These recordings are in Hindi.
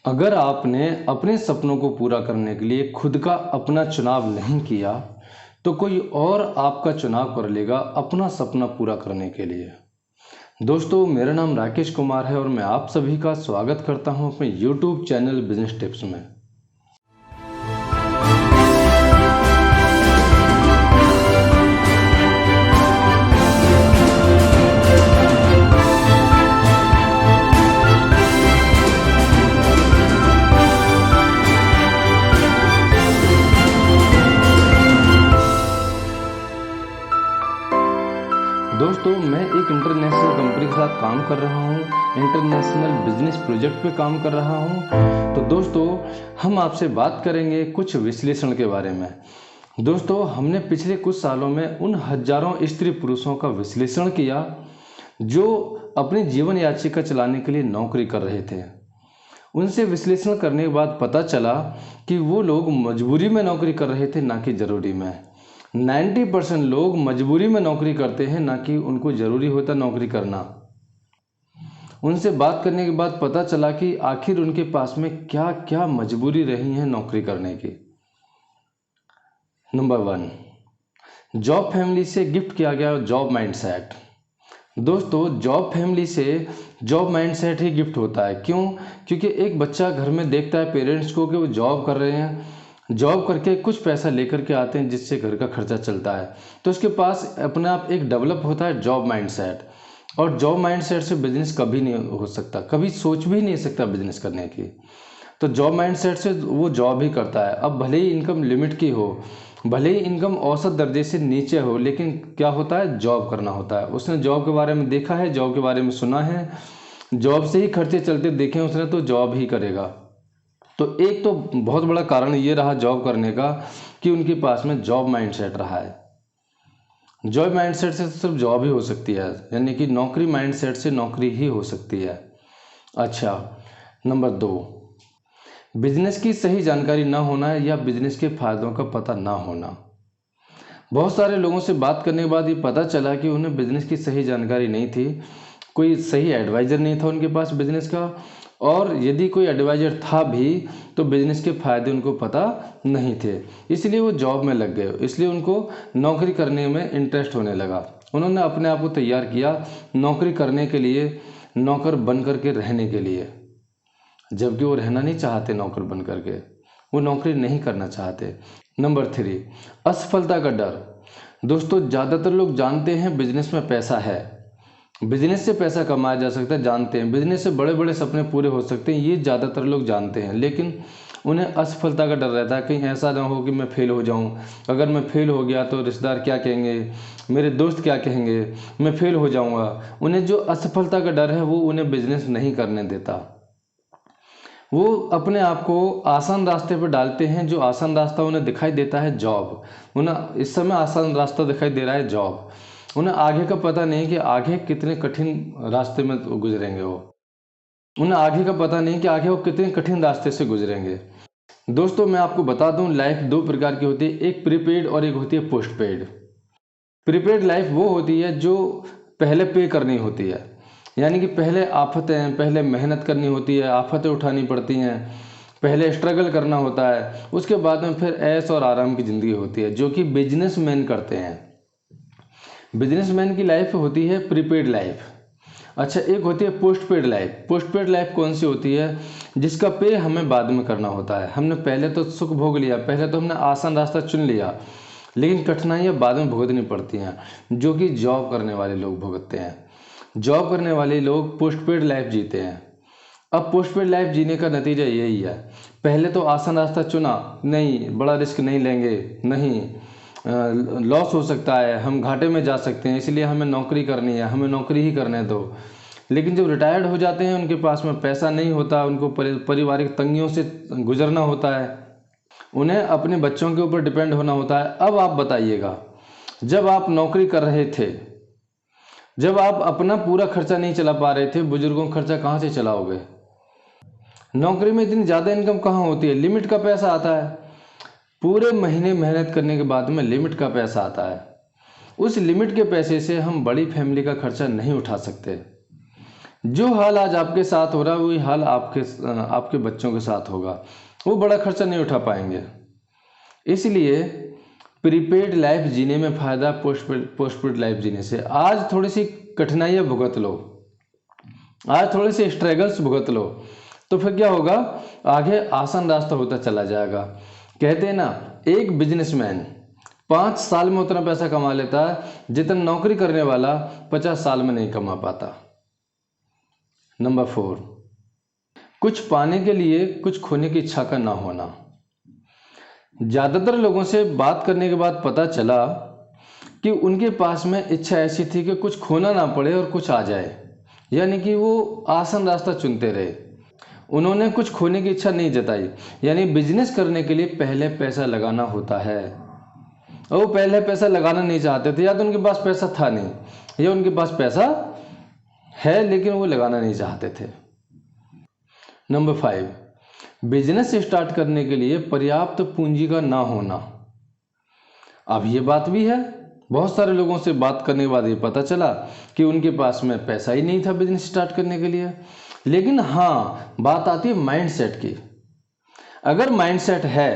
अगर आपने अपने सपनों को पूरा करने के लिए खुद का अपना चुनाव नहीं किया तो कोई और आपका चुनाव कर लेगा अपना सपना पूरा करने के लिए। दोस्तों, मेरा नाम राकेश कुमार है और मैं आप सभी का स्वागत करता हूं अपने YouTube चैनल बिजनेस टिप्स में। दोस्तों, मैं एक इंटरनेशनल कंपनी के साथ काम कर रहा हूँ, इंटरनेशनल बिजनेस प्रोजेक्ट पे काम कर रहा हूँ। तो दोस्तों, हम आपसे बात करेंगे कुछ विश्लेषण के बारे में। दोस्तों, हमने पिछले कुछ सालों में उन हजारों स्त्री पुरुषों का विश्लेषण किया जो अपनी जीवन याचिका चलाने के लिए नौकरी कर रहे थे। उनसे विश्लेषण करने के बाद पता चला कि वो लोग मजबूरी में नौकरी कर रहे थे, ना कि ज़रूरी में। 90% लोग मजबूरी में नौकरी करते हैं, ना कि उनको ज़रूरी होता नौकरी करना। उनसे बात करने के बाद पता चला कि आखिर उनके पास में क्या क्या मजबूरी रही है नौकरी करने की। नंबर 1, जॉब फैमिली से गिफ्ट किया गया जॉब माइंडसेट। दोस्तों, जॉब फैमिली से जॉब माइंडसेट ही गिफ्ट होता है। क्यों? क्योंकि एक बच्चा घर में देखता है पेरेंट्स को कि वो जॉब कर रहे हैं, जॉब करके कुछ पैसा लेकर के आते हैं जिससे घर का खर्चा चलता है, तो उसके पास अपने आप एक डेवलप होता है जॉब माइंडसेट। और जॉब माइंडसेट से बिजनेस कभी नहीं हो सकता, कभी सोच भी नहीं सकता बिजनेस करने की। तो जॉब माइंडसेट से वो जॉब ही करता है। अब भले ही इनकम लिमिट की हो, भले ही इनकम औसत दर्जे से नीचे हो, लेकिन क्या होता है, जॉब करना होता है। उसने जॉब के बारे में देखा है, जॉब के बारे में सुना है, जॉब से ही खर्चे चलते देखे उसने, तो जॉब ही करेगा। तो एक तो बहुत बड़ा कारण ये रहा जॉब करने का कि उनके पास में जॉब माइंडसेट रहा है। जॉब माइंडसेट से सिर्फ जॉब ही हो सकती है, यानी कि नौकरी माइंडसेट से नौकरी ही हो सकती है। अच्छा, नंबर 2, बिजनेस की सही जानकारी ना होना या बिजनेस के फायदों का पता ना होना। बहुत सारे लोगों से बात करने के बाद ये पता चला कि उन्हें बिजनेस की सही जानकारी नहीं थी, कोई सही एडवाइज़र नहीं था उनके पास बिजनेस का, और यदि कोई एडवाइज़र था भी तो बिजनेस के फ़ायदे उनको पता नहीं थे। इसलिए वो जॉब में लग गए, इसलिए उनको नौकरी करने में इंटरेस्ट होने लगा। उन्होंने अपने आप को तैयार किया नौकरी करने के लिए, नौकर बन करके रहने के लिए, जबकि वो रहना नहीं चाहते नौकर बन करके, वो नौकरी नहीं करना चाहते। नंबर 3, असफलता का डर। दोस्तों, ज़्यादातर लोग जानते हैं बिजनेस में पैसा है, बिजनेस से पैसा कमाया जा सकता है, जानते हैं बिजनेस से बड़े बड़े सपने पूरे हो सकते हैं, ये ज़्यादातर लोग जानते हैं। लेकिन उन्हें असफलता का डर रहता है, कहीं ऐसा ना हो कि मैं फेल हो जाऊं। अगर मैं फेल हो गया तो रिश्तेदार क्या कहेंगे, मेरे दोस्त क्या कहेंगे, मैं फेल हो जाऊंगा। उन्हें जो असफलता का डर है वो उन्हें बिजनेस नहीं करने देता। वो अपने आप को आसान रास्ते पर डालते हैं, जो आसान रास्ता उन्हें दिखाई देता है जॉब। उन्हें इस समय आसान रास्ता दिखाई दे रहा है जॉब, उन्हें आगे का पता नहीं कि आगे कितने कठिन रास्ते में गुजरेंगे वो, उन्हें आगे का पता नहीं कि आगे वो कितने कठिन रास्ते से गुजरेंगे। दोस्तों, मैं आपको बता दूं, लाइफ 2 प्रकार की होती है, एक प्रीपेड और एक होती है पोस्ट पेड। प्रीपेड लाइफ वो होती है जो पहले पे करनी होती है, यानी कि पहले आफतें, पहले मेहनत करनी होती है, आफतें उठानी पड़ती हैं, पहले स्ट्रगल करना होता है, उसके बाद में फिर ऐश और आराम की ज़िंदगी होती है, जो कि बिजनेसमैन करते हैं। बिजनेसमैन की लाइफ होती है प्रीपेड लाइफ। अच्छा, एक होती है post paid life. Post paid life कौन सी होती है? जिसका पे हमें बाद में करना होता है। हमने पहले तो सुख भोग लिया, पहले तो हमने आसान रास्ता चुन लिया, लेकिन कठिनाइयाँ बाद में भुगतनी पड़ती हैं, जो कि जॉब करने वाले लोग भुगतते हैं। जॉब करने वाले लोग पोस्ट पेड लाइफ जीते हैं। अब पोस्ट पेड लाइफ जीने का नतीजा यही है, पहले तो आसान रास्ता चुना, नहीं बड़ा रिस्क नहीं लेंगे, नहीं लॉस हो सकता है, हम घाटे में जा सकते हैं, इसलिए हमें नौकरी करनी है, हमें नौकरी ही करने दो। लेकिन जब रिटायर्ड हो जाते हैं, उनके पास में पैसा नहीं होता, उनको पारिवारिक तंगियों से गुजरना होता है, उन्हें अपने बच्चों के ऊपर डिपेंड होना होता है। अब आप बताइएगा, जब आप नौकरी कर रहे थे, जब आप अपना पूरा खर्चा नहीं चला पा रहे थे, बुजुर्गों का खर्चा कहाँ से चलाओगे? नौकरी में इतनी ज़्यादा इनकम कहाँ होती है, लिमिट का पैसा आता है। पूरे महीने मेहनत करने के बाद में लिमिट का पैसा आता है। उस लिमिट के पैसे से हम बड़ी फैमिली का खर्चा नहीं उठा सकते। जो हाल आज आपके साथ हो रहा है वही हाल आपके बच्चों के साथ होगा। वो बड़ा खर्चा नहीं उठा पाएंगे। इसलिए प्रीपेड लाइफ जीने में फ़ायदा पोस्टपेड लाइफ जीने से। आज थोड़ी सी कठिनाइयाँ भुगत लो, आज थोड़े से स्ट्रगल्स भुगत लो, तो फिर क्या होगा, आगे आसान रास्ता होता चला जाएगा। कहते हैं ना, एक बिजनेसमैन 5 साल में उतना पैसा कमा लेता है जितना नौकरी करने वाला 50 साल में नहीं कमा पाता। नंबर 4, कुछ पाने के लिए कुछ खोने की इच्छा का ना होना। ज़्यादातर लोगों से बात करने के बाद पता चला कि उनके पास में इच्छा ऐसी थी कि कुछ खोना ना पड़े और कुछ आ जाए, यानी कि वो आसान रास्ता चुनते रहे। उन्होंने कुछ खोने की इच्छा नहीं जताई। यानी बिजनेस करने के लिए पहले पैसा लगाना होता है, और वो पहले पैसा लगाना नहीं चाहते थे, या तो उनके पास पैसा था नहीं, या उनके पास पैसा है लेकिन वो लगाना नहीं चाहते थे। नंबर 5, बिजनेस स्टार्ट करने के लिए पर्याप्त पूंजी का ना होना। अब ये बात भी है, बहुत सारे लोगों से बात करने के बाद ये पता चला कि उनके पास में पैसा ही नहीं था बिजनेस स्टार्ट करने के लिए। लेकिन हाँ, बात आती है माइंडसेट की। अगर माइंडसेट है,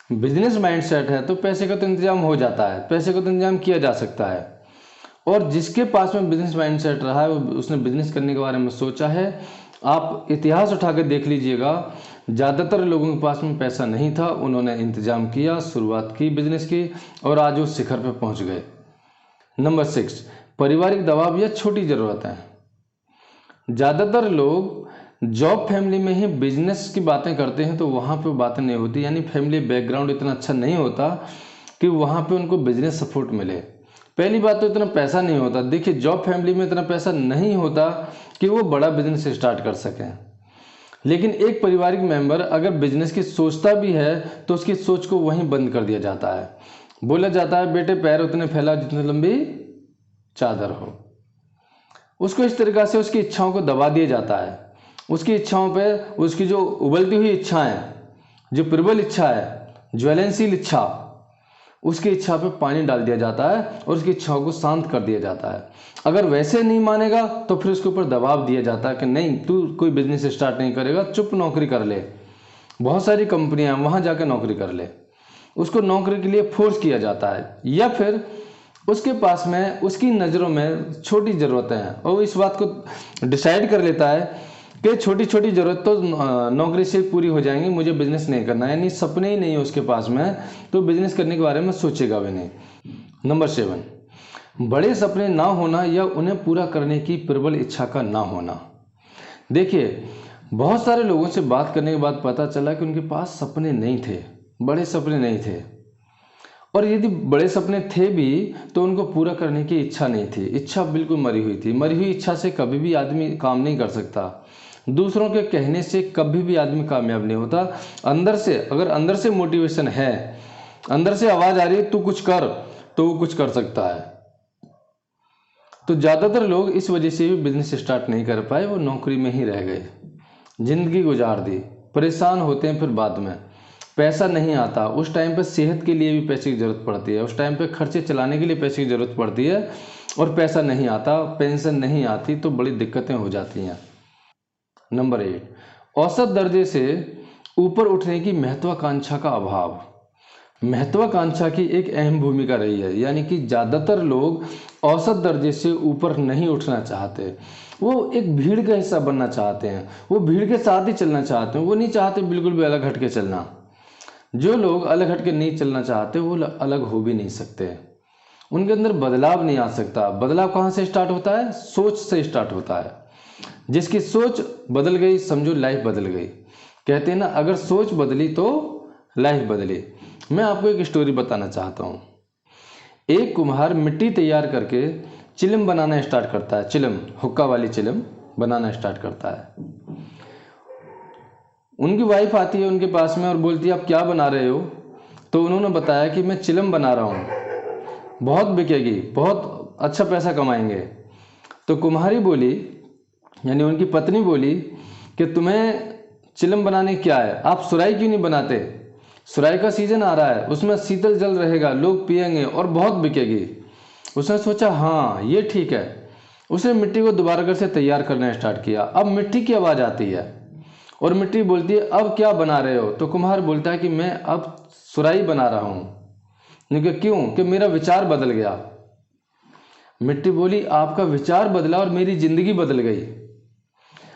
बिजनेस माइंडसेट है, तो पैसे का तो इंतजाम हो जाता है, पैसे का तो इंतजाम किया जा सकता है। और जिसके पास में बिजनेस माइंडसेट रहा है, उसने बिजनेस करने के बारे में सोचा है। आप इतिहास उठा कर देख लीजिएगा, ज़्यादातर लोगों के पास में पैसा नहीं था, उन्होंने इंतजाम किया, शुरुआत की बिजनेस की, और आज वो शिखर पर पहुंच गए। नंबर 6, पारिवारिक दबाव या छोटी ज़रूरतें। ज़्यादातर लोग जॉब फैमिली में ही बिजनेस की बातें करते हैं, तो वहाँ पे बातें नहीं होती, यानी फैमिली बैकग्राउंड इतना अच्छा नहीं होता कि वहाँ पे उनको बिजनेस सपोर्ट मिले। पहली बात तो इतना पैसा नहीं होता। देखिए, जॉब फैमिली में इतना पैसा नहीं होता कि वो बड़ा बिजनेस स्टार्ट कर सकें। लेकिन एक पारिवारिक मेंबर अगर बिजनेस की सोचता भी है तो उसकी सोच को वहीं बंद कर दिया जाता है। बोला जाता है, बेटे पैर उतने फैलाओ जितनी लंबी चादर हो। उसको इस तरीक़ा से उसकी इच्छाओं को दबा दिया जाता है। उसकी इच्छाओं पे, उसकी जो उबलती हुई इच्छाएं, जो प्रबल इच्छा है, ज्वलनशील इच्छा, उसकी इच्छा पे पानी डाल दिया जाता है और उसकी इच्छाओं को शांत कर दिया जाता है। अगर वैसे नहीं मानेगा तो फिर उसके ऊपर दबाव दिया जाता है कि नहीं, तू कोई बिजनेस स्टार्ट नहीं करेगा, चुप नौकरी कर ले, बहुत सारी कंपनियां, वहाँ जाकर नौकरी कर ले। उसको नौकरी के लिए फोर्स किया जाता है, या फिर उसके पास में, उसकी नज़रों में छोटी ज़रूरतें हैं और वो इस बात को डिसाइड कर लेता है कि छोटी छोटी ज़रूरत तो नौकरी से पूरी हो जाएंगी, मुझे बिजनेस नहीं करना है। यानी सपने ही नहीं है उसके पास में, तो बिजनेस करने के बारे में सोचेगा भी नहीं। नंबर 7, बड़े सपने ना होना या उन्हें पूरा करने की प्रबल इच्छा का ना होना। देखिए, बहुत सारे लोगों से बात करने के बाद पता चला कि उनके पास सपने नहीं थे, बड़े सपने नहीं थे, और यदि बड़े सपने थे भी तो उनको पूरा करने की इच्छा नहीं थी। इच्छा बिल्कुल मरी हुई थी। मरी हुई इच्छा से कभी भी आदमी काम नहीं कर सकता। दूसरों के कहने से कभी भी आदमी कामयाब नहीं होता। अंदर से, अगर अंदर से मोटिवेशन है, अंदर से आवाज़ आ रही है तू कुछ कर, तो वो कुछ कर सकता है। तो ज़्यादातर लोग इस वजह से भी बिजनेस स्टार्ट नहीं कर पाए, वो नौकरी में ही रह गए, ज़िंदगी गुजार दी। परेशान होते हैं फिर बाद में, पैसा नहीं आता। उस टाइम पे सेहत के लिए भी पैसे की ज़रूरत पड़ती है, उस टाइम पे खर्चे चलाने के लिए पैसे की ज़रूरत पड़ती है, और पैसा नहीं आता, पेंशन नहीं आती, तो बड़ी दिक्कतें हो जाती हैं। नंबर 8, औसत दर्जे से ऊपर उठने की महत्वाकांक्षा का अभाव। महत्वाकांक्षा की एक अहम भूमिका रही है, यानी कि ज़्यादातर लोग औसत दर्जे से ऊपर नहीं उठना चाहते। वो एक भीड़ का हिस्सा बनना चाहते हैं, वो भीड़ के साथ ही चलना चाहते हैं, वो नहीं चाहते बिल्कुल भी अलग हट के चलना। जो लोग अलग हट के नहीं चलना चाहते वो अलग हो भी नहीं सकते, उनके अंदर बदलाव नहीं आ सकता। बदलाव कहाँ से स्टार्ट होता है? सोच से स्टार्ट होता है। जिसकी सोच बदल गई, समझो लाइफ बदल गई। कहते हैं ना, अगर सोच बदली तो लाइफ बदली। मैं आपको एक स्टोरी बताना चाहता हूँ। एक कुम्हार मिट्टी तैयार करके चिलम बनाना स्टार्ट करता है। चिलम, हुक्का वाली चिलम बनाना स्टार्ट करता है। उनकी वाइफ आती है उनके पास में और बोलती है आप क्या बना रहे हो? तो उन्होंने बताया कि मैं चिलम बना रहा हूँ, बहुत बिकेगी, बहुत अच्छा पैसा कमाएंगे। तो कुम्हारी बोली, यानी उनकी पत्नी बोली कि तुम्हें चिलम बनाने क्या है, आप सुराही क्यों नहीं बनाते? सुराही का सीजन आ रहा है, उसमें शीतल जल रहेगा, लोग पिएंगे और बहुत बिकेगी। उसने सोचा हाँ ये ठीक है। उसने मिट्टी को दोबारा कर से तैयार करना स्टार्ट किया। अब मिट्टी की आवाज़ आती है और मिट्टी बोलती है अब क्या बना रहे हो? तो कुम्हार बोलता है कि मैं अब सुराही बना रहा हूँ। क्यों? कि मेरा विचार बदल गया। मिट्टी बोली आपका विचार बदला और मेरी जिंदगी बदल गई।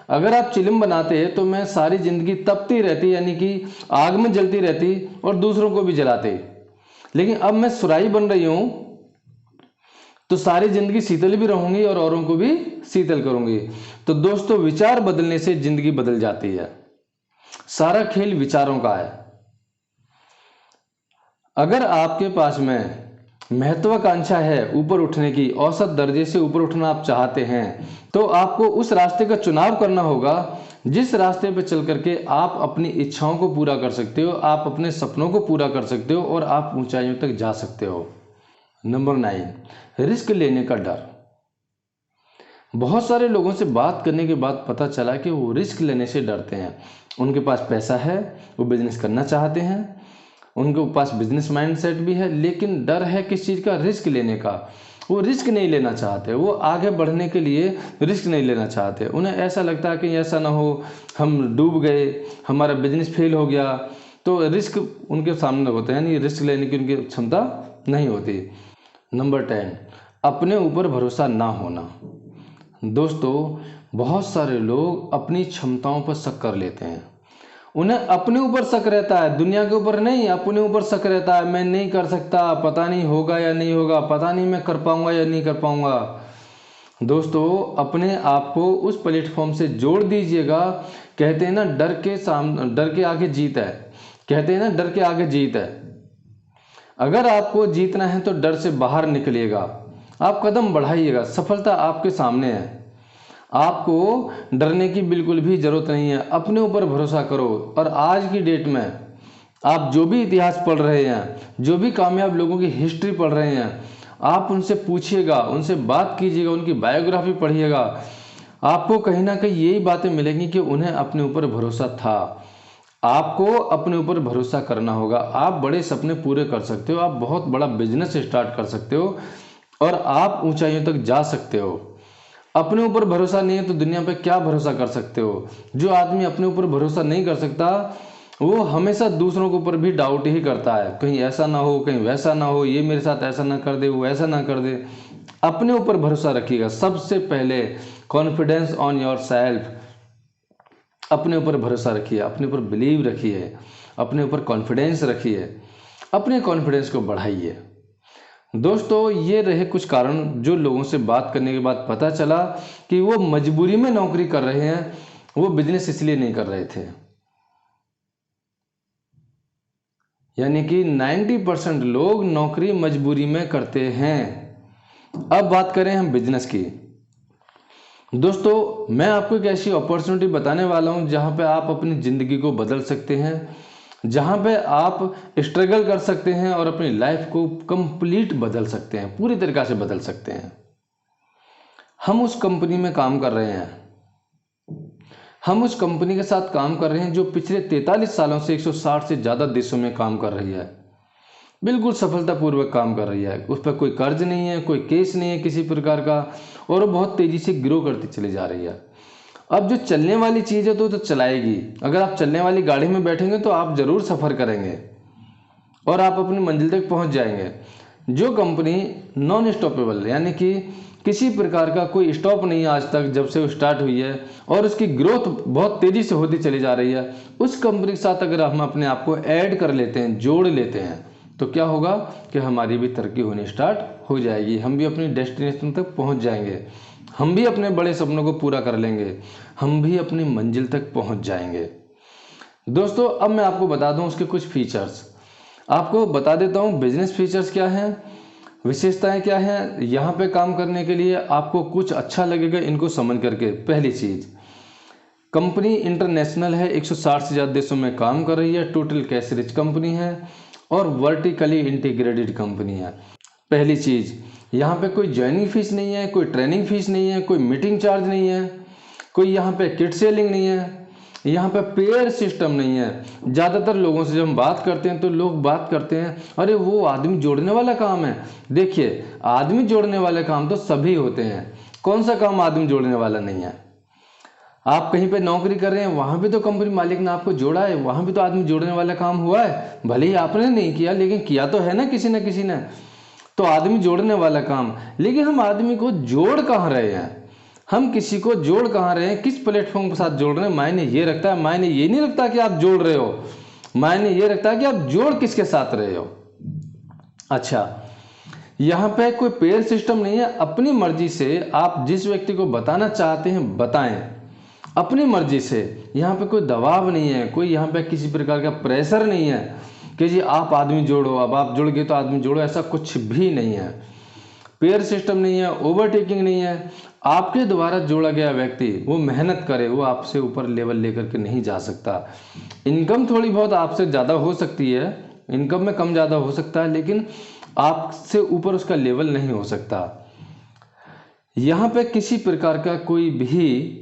अगर आप चिलम बनाते तो मैं सारी जिंदगी तपती रहती, यानी कि आग में जलती रहती और दूसरों को भी जलाते। लेकिन अब मैं सुराही बन रही हूं तो सारी जिंदगी शीतल भी रहूंगी और औरों को भी शीतल करूंगी। तो दोस्तों, विचार बदलने से जिंदगी बदल जाती है। सारा खेल विचारों का है। अगर आपके पास में महत्वाकांक्षा है ऊपर उठने की, औसत दर्जे से ऊपर उठना आप चाहते हैं, तो आपको उस रास्ते का चुनाव करना होगा जिस रास्ते पर चल करके आप अपनी इच्छाओं को पूरा कर सकते हो, आप अपने सपनों को पूरा कर सकते हो और आप ऊंचाइयों तक जा सकते हो। नंबर 9, रिस्क लेने का डर। बहुत सारे लोगों से बात करने के बाद पता चला कि वो रिस्क लेने से डरते हैं। उनके पास पैसा है, वो बिजनेस करना चाहते हैं, उनके पास बिजनेस माइंडसेट भी है, लेकिन डर है किस चीज़ का? रिस्क लेने का। वो रिस्क नहीं लेना चाहते, वो आगे बढ़ने के लिए रिस्क नहीं लेना चाहते। उन्हें ऐसा लगता है कि ऐसा ना हो हम डूब गए, हमारा बिजनेस फेल हो गया, तो रिस्क उनके सामने होते हैं, यानी रिस्क लेने की उनकी क्षमता नहीं होती। नंबर 10, अपने ऊपर भरोसा ना होना। दोस्तों, बहुत सारे लोग अपनी क्षमताओं पर शक कर लेते हैं। उन्हें अपने ऊपर शक रहता है, दुनिया के ऊपर नहीं, अपने ऊपर शक रहता है। मैं नहीं कर सकता, पता नहीं होगा या नहीं होगा, पता नहीं मैं कर पाऊंगा या नहीं कर पाऊंगा। दोस्तों, अपने आप को उस प्लेटफॉर्म से जोड़ दीजिएगा। कहते हैं ना, डर के आगे जीत है। कहते हैं ना, डर के आगे जीत है। अगर आपको जीतना है तो डर से बाहर निकलिएगा, आप कदम बढ़ाइएगा, सफलता आपके सामने है। आपको डरने की बिल्कुल भी जरूरत नहीं है, अपने ऊपर भरोसा करो। और आज की डेट में आप जो भी इतिहास पढ़ रहे हैं, जो भी कामयाब लोगों की हिस्ट्री पढ़ रहे हैं, आप उनसे पूछिएगा, उनसे बात कीजिएगा, उनकी बायोग्राफी पढ़िएगा। आपको कहीं ना कहीं यही बातें मिलेंगी कि उन्हें अपने ऊपर भरोसा था। आपको अपने ऊपर भरोसा करना होगा। आप बड़े सपने पूरे कर सकते हो, आप बहुत बड़ा बिजनेस स्टार्ट कर सकते हो और आप ऊंचाइयों तक जा सकते हो। अपने ऊपर भरोसा नहीं है तो दुनिया पे क्या भरोसा कर सकते हो? जो आदमी अपने ऊपर भरोसा नहीं कर सकता वो हमेशा दूसरों के ऊपर भी डाउट ही करता है, कहीं ऐसा ना हो, कहीं वैसा ना हो, ये मेरे साथ ऐसा ना कर दे, वो ऐसा ना कर दे। अपने ऊपर भरोसा रखिएगा। सबसे पहले कॉन्फिडेंस ऑन योर सेल्फ। अपने ऊपर भरोसा रखिए, अपने ऊपर बिलीव रखिए, अपने ऊपर कॉन्फिडेंस रखिए, अपने कॉन्फिडेंस को बढ़ाइए। दोस्तों, ये रहे कुछ कारण जो लोगों से बात करने के बाद पता चला कि वो मजबूरी में नौकरी कर रहे हैं, वो बिजनेस इसलिए नहीं कर रहे थे। यानी कि 90% लोग नौकरी मजबूरी में करते हैं। अब बात करें हम बिजनेस की। दोस्तों, मैं आपको एक ऐसी अपॉर्चुनिटी बताने वाला हूं जहां पे आप अपनी ज़िंदगी को बदल सकते हैं, जहां पे आप स्ट्रगल कर सकते हैं और अपनी लाइफ को कंप्लीट बदल सकते हैं, पूरी तरीक़ा से बदल सकते हैं। हम उस कंपनी में काम कर रहे हैं, हम उस कंपनी के साथ काम कर रहे हैं जो पिछले 43 सालों से 160 से ज़्यादा देशों में काम कर रही है, बिल्कुल सफलतापूर्वक काम कर रही है। उस पर कोई कर्ज नहीं है, कोई केस नहीं है किसी प्रकार का, और वो बहुत तेज़ी से ग्रो करती चली जा रही है। अब जो चलने वाली चीज़ है तो चलाएगी। अगर आप चलने वाली गाड़ी में बैठेंगे तो आप ज़रूर सफ़र करेंगे और आप अपनी मंजिल तक पहुंच जाएंगे। जो कंपनी नॉन स्टॉपेबल, यानी कि किसी प्रकार का कोई स्टॉप नहीं है आज तक जब से वो स्टार्ट हुई है और उसकी ग्रोथ बहुत तेज़ी से होती चली जा रही है, उस कंपनी के साथ अगर हम अपने आप को ऐड कर लेते हैं, जोड़ लेते हैं, तो क्या होगा कि हमारी भी तरक्की होनी स्टार्ट हो जाएगी। हम भी अपनी डेस्टिनेशन तक पहुंच जाएंगे, हम भी अपने बड़े सपनों को पूरा कर लेंगे, हम भी अपनी मंजिल तक पहुंच जाएंगे। दोस्तों, अब मैं आपको बता दूं उसके कुछ फीचर्स। आपको बता देता हूं बिजनेस फीचर्स क्या हैं, विशेषताएं क्या हैं। यहाँ पे काम करने के लिए आपको कुछ अच्छा लगेगा इनको समझ करके। पहली चीज़, कंपनी इंटरनेशनल है, 160 से ज़्यादा देशों में काम कर रही है, टोटल कैश रिच कंपनी है और वर्टिकली इंटीग्रेटेड कंपनी है। पहली चीज़, यहाँ पे कोई ज्वाइनिंग फीस नहीं है, कोई ट्रेनिंग फीस नहीं है, कोई मीटिंग चार्ज नहीं है, कोई यहाँ पे किट सेलिंग नहीं है, यहाँ पे पेयर सिस्टम नहीं है। ज़्यादातर लोगों से जब हम बात करते हैं तो लोग बात करते हैं अरे वो आदमी जोड़ने वाला काम है। देखिए, आदमी जोड़ने वाले काम तो सभी होते हैं, कौन सा काम आदमी जोड़ने वाला नहीं है? आप कहीं पे नौकरी कर रहे हैं, वहां भी तो कंपनी मालिक ने आपको जोड़ा है, वहां भी तो आदमी जोड़ने वाला काम हुआ है। भले ही आपने नहीं किया, लेकिन किया तो है ना किसी न किसी ने। तो आदमी जोड़ने वाला काम, लेकिन हम आदमी को जोड़ कहाँ रहे हैं? हम किसी को जोड़ कहाँ रहे हैं? किस प्लेटफॉर्म के साथ जोड़ रहे हैं? मायने ये रखता है, मायने ये नहीं रखता कि आप जोड़ रहे हो, मायने ये रखता है कि आप जोड़ किसके साथ रहे हो। अच्छा, यहाँ पे कोई पेयर सिस्टम नहीं है। अपनी मर्जी से आप जिस व्यक्ति को बताना चाहते हैं बताएं, अपनी मर्जी से। यहाँ पे कोई दबाव नहीं है, कोई यहाँ पे किसी प्रकार का प्रेशर नहीं है कि जी आप आदमी जोड़ो, अब आप जुड़ गए तो आदमी जोड़ो, ऐसा कुछ भी नहीं है। पेयर सिस्टम नहीं है, ओवरटेकिंग नहीं है। आपके द्वारा जोड़ा गया व्यक्ति वो मेहनत करे, वो आपसे ऊपर लेवल लेकर के नहीं जा सकता। इनकम थोड़ी बहुत आपसे ज़्यादा हो सकती है, इनकम में कम ज़्यादा हो सकता है, लेकिन आपसे ऊपर उसका लेवल नहीं हो सकता। यहाँ पे किसी प्रकार का कोई भी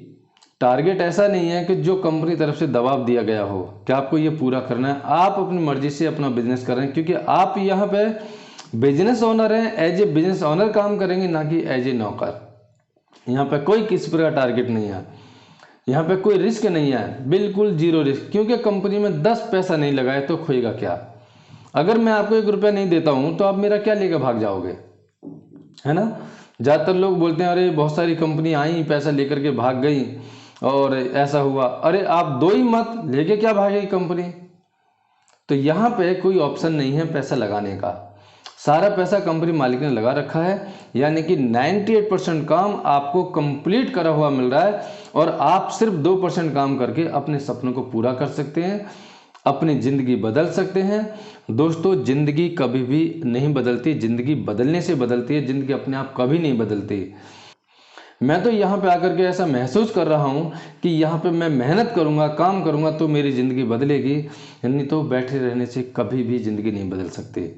टारगेट ऐसा नहीं है कि जो कंपनी तरफ से दबाव दिया गया हो कि आपको ये पूरा करना है। आप अपनी मर्जी से अपना बिजनेस कर रहे हैं, क्योंकि आप यहाँ पे बिजनेस ओनर हैं। एज ए बिजनेस ओनर काम करेंगे, ना कि एज ए नौकर। यहाँ पे कोई किसी प्रकार टारगेट नहीं है, यहाँ पे कोई रिस्क नहीं है, बिल्कुल जीरो रिस्क। क्योंकि कंपनी में 10 पैसा नहीं लगाए तो खोएगा क्या? अगर मैं आपको 1 रुपया नहीं देता हूँ तो आप मेरा क्या लेकर भाग जाओगे, है ना? ज़्यादातर लोग बोलते हैं अरे बहुत सारी कंपनी आई, पैसा लेकर के भाग गई और ऐसा हुआ। अरे आप दो ही मत, लेके क्या भागेगी कंपनी? तो यहाँ पे कोई ऑप्शन नहीं है पैसा लगाने का। सारा पैसा कंपनी मालिक ने लगा रखा है, यानी कि 98% काम आपको कंप्लीट करा हुआ मिल रहा है और आप सिर्फ 2% काम करके अपने सपनों को पूरा कर सकते हैं, अपनी ज़िंदगी बदल सकते हैं। दोस्तों, ज़िंदगी कभी भी नहीं बदलती, ज़िंदगी बदलने से बदलती है, ज़िंदगी अपने आप कभी नहीं बदलती। मैं तो यहाँ पे आकर के ऐसा महसूस कर रहा हूँ कि यहाँ पे मैं मेहनत करूँगा, काम करूँगा तो मेरी ज़िंदगी बदलेगी, यानी तो बैठे रहने से कभी भी ज़िंदगी नहीं बदल सकती।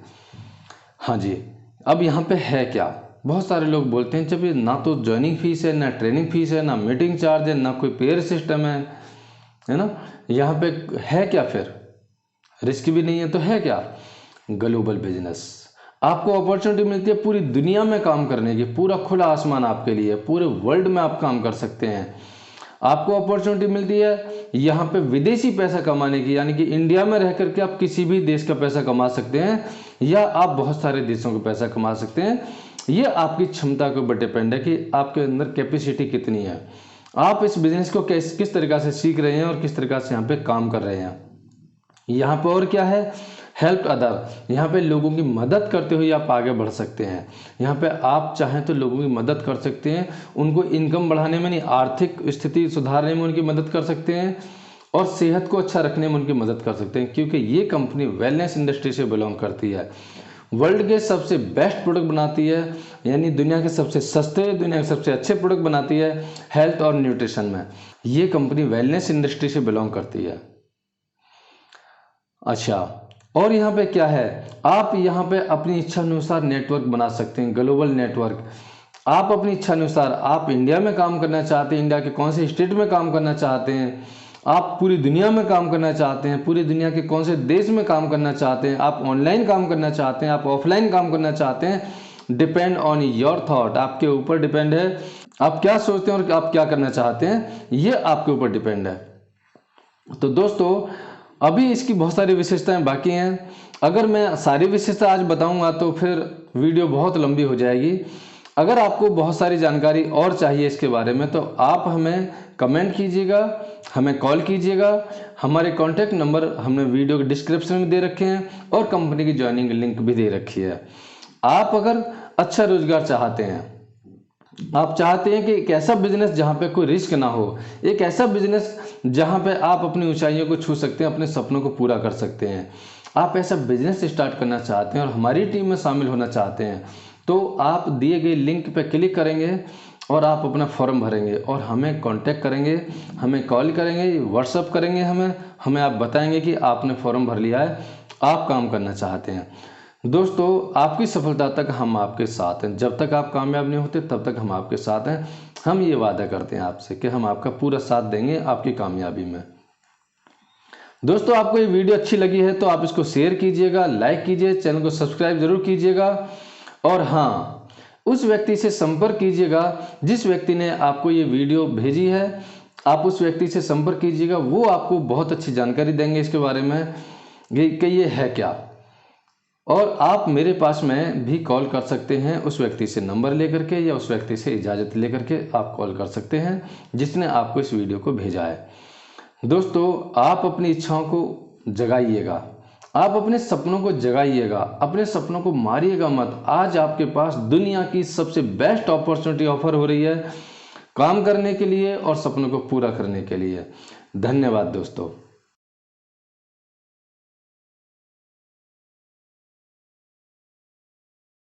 हाँ जी, अब यहाँ पे है क्या? बहुत सारे लोग बोलते हैं जब ये ना तो ज्वाइनिंग फीस है, ना ट्रेनिंग फीस है, ना मीटिंग चार्ज है, ना कोई पेयर सिस्टम है ना? यहाँ पे है क्या फिर? रिस्क भी नहीं है तो है क्या? Global business. आपको अपॉर्चुनिटी मिलती है पूरी दुनिया में काम करने की, पूरा खुला आसमान आपके लिए, पूरे वर्ल्ड में आप काम कर सकते हैं। आपको अपॉर्चुनिटी मिलती है यहाँ पे विदेशी पैसा कमाने की, यानी कि इंडिया में रह करके आप किसी भी देश का पैसा कमा सकते हैं या आप बहुत सारे देशों का पैसा कमा सकते हैं। ये आपकी क्षमता के ऊपर डिपेंड है कि आपके अंदर कैपेसिटी कितनी है, आप इस बिजनेस को किस तरीक़ा से सीख रहे हैं और किस तरीक़ा से यहाँ पे काम कर रहे हैं। यहाँ पे और क्या है? Help other. यहाँ पे लोगों की मदद करते हुए आप आगे बढ़ सकते हैं। यहाँ पे आप चाहें तो लोगों की मदद कर सकते हैं, उनको इनकम बढ़ाने में नहीं, आर्थिक स्थिति सुधारने में उनकी मदद कर सकते हैं और सेहत को अच्छा रखने में उनकी मदद कर सकते हैं, क्योंकि ये कंपनी वेलनेस इंडस्ट्री से बिलोंग करती है। वर्ल्ड के सबसे बेस्ट प्रोडक्ट बनाती है, यानी दुनिया के सबसे सस्ते, दुनिया के सबसे अच्छे प्रोडक्ट बनाती है हेल्थ और न्यूट्रिशन में। ये कंपनी वेलनेस इंडस्ट्री से बिलोंग करती है। अच्छा, और यहाँ पे क्या है? आप यहाँ पे अपनी इच्छा अनुसार नेटवर्क बना सकते हैं, ग्लोबल नेटवर्क। आप अपनी इच्छा अनुसार, आप इंडिया में काम करना चाहते हैं, इंडिया के कौन से स्टेट में काम करना चाहते हैं, आप पूरी दुनिया में काम करना चाहते हैं, पूरी दुनिया के कौन से देश में काम करना चाहते हैं, आप ऑनलाइन काम करना चाहते हैं, आप ऑफलाइन काम करना चाहते हैं, डिपेंड ऑन योर थॉट। आपके ऊपर डिपेंड है आप क्या सोचते हैं और आप क्या करना चाहते हैं, ये आपके ऊपर डिपेंड है। तो दोस्तों, अभी इसकी बहुत सारी विशेषताएं बाकी हैं। अगर मैं सारी विशेषता आज बताऊंगा तो फिर वीडियो बहुत लंबी हो जाएगी। अगर आपको बहुत सारी जानकारी और चाहिए इसके बारे में तो आप हमें कमेंट कीजिएगा, हमें कॉल कीजिएगा। हमारे कॉन्टैक्ट नंबर हमने वीडियो के डिस्क्रिप्शन में दे रखे हैं और कंपनी की ज्वाइनिंग लिंक भी दे रखी है। आप अगर अच्छा रोजगार चाहते हैं, आप चाहते हैं कि एक ऐसा बिजनेस जहां पे कोई रिस्क ना हो, एक ऐसा बिजनेस जहां पे आप अपनी ऊंचाइयों को छू सकते हैं, अपने सपनों को पूरा कर सकते हैं, आप ऐसा बिजनेस स्टार्ट करना चाहते हैं और हमारी टीम में शामिल होना चाहते हैं, तो आप दिए गए लिंक पे क्लिक करेंगे और आप अपना फॉर्म भरेंगे और हमें कांटेक्ट करेंगे, हमें कॉल करेंगे, व्हाट्सअप करेंगे, हमें आप बताएंगे कि आपने फॉर्म भर लिया है, आप काम करना चाहते हैं। दोस्तों, आपकी सफलता तक हम आपके साथ हैं। जब तक आप कामयाब नहीं होते तब तक हम आपके साथ हैं। हम ये वादा करते हैं आपसे कि हम आपका पूरा साथ देंगे आपकी कामयाबी में। दोस्तों, आपको ये वीडियो अच्छी लगी है तो आप इसको शेयर कीजिएगा, लाइक कीजिए, चैनल को सब्सक्राइब जरूर कीजिएगा। और हाँ, उस व्यक्ति से संपर्क कीजिएगा जिस व्यक्ति ने आपको ये वीडियो भेजी है। आप उस व्यक्ति से संपर्क कीजिएगा, वो आपको बहुत अच्छी जानकारी देंगे इसके बारे में कि ये है क्या। और आप मेरे पास में भी कॉल कर सकते हैं उस व्यक्ति से नंबर लेकर के, या उस व्यक्ति से इजाज़त लेकर के आप कॉल कर सकते हैं जिसने आपको इस वीडियो को भेजा है। दोस्तों, आप अपनी इच्छाओं को जगाइएगा, आप अपने सपनों को जगाइएगा, अपने सपनों को मारिएगा मत। आज आपके पास दुनिया की सबसे बेस्ट अपॉर्चुनिटी ऑफर हो रही है काम करने के लिए और सपनों को पूरा करने के लिए। धन्यवाद दोस्तों।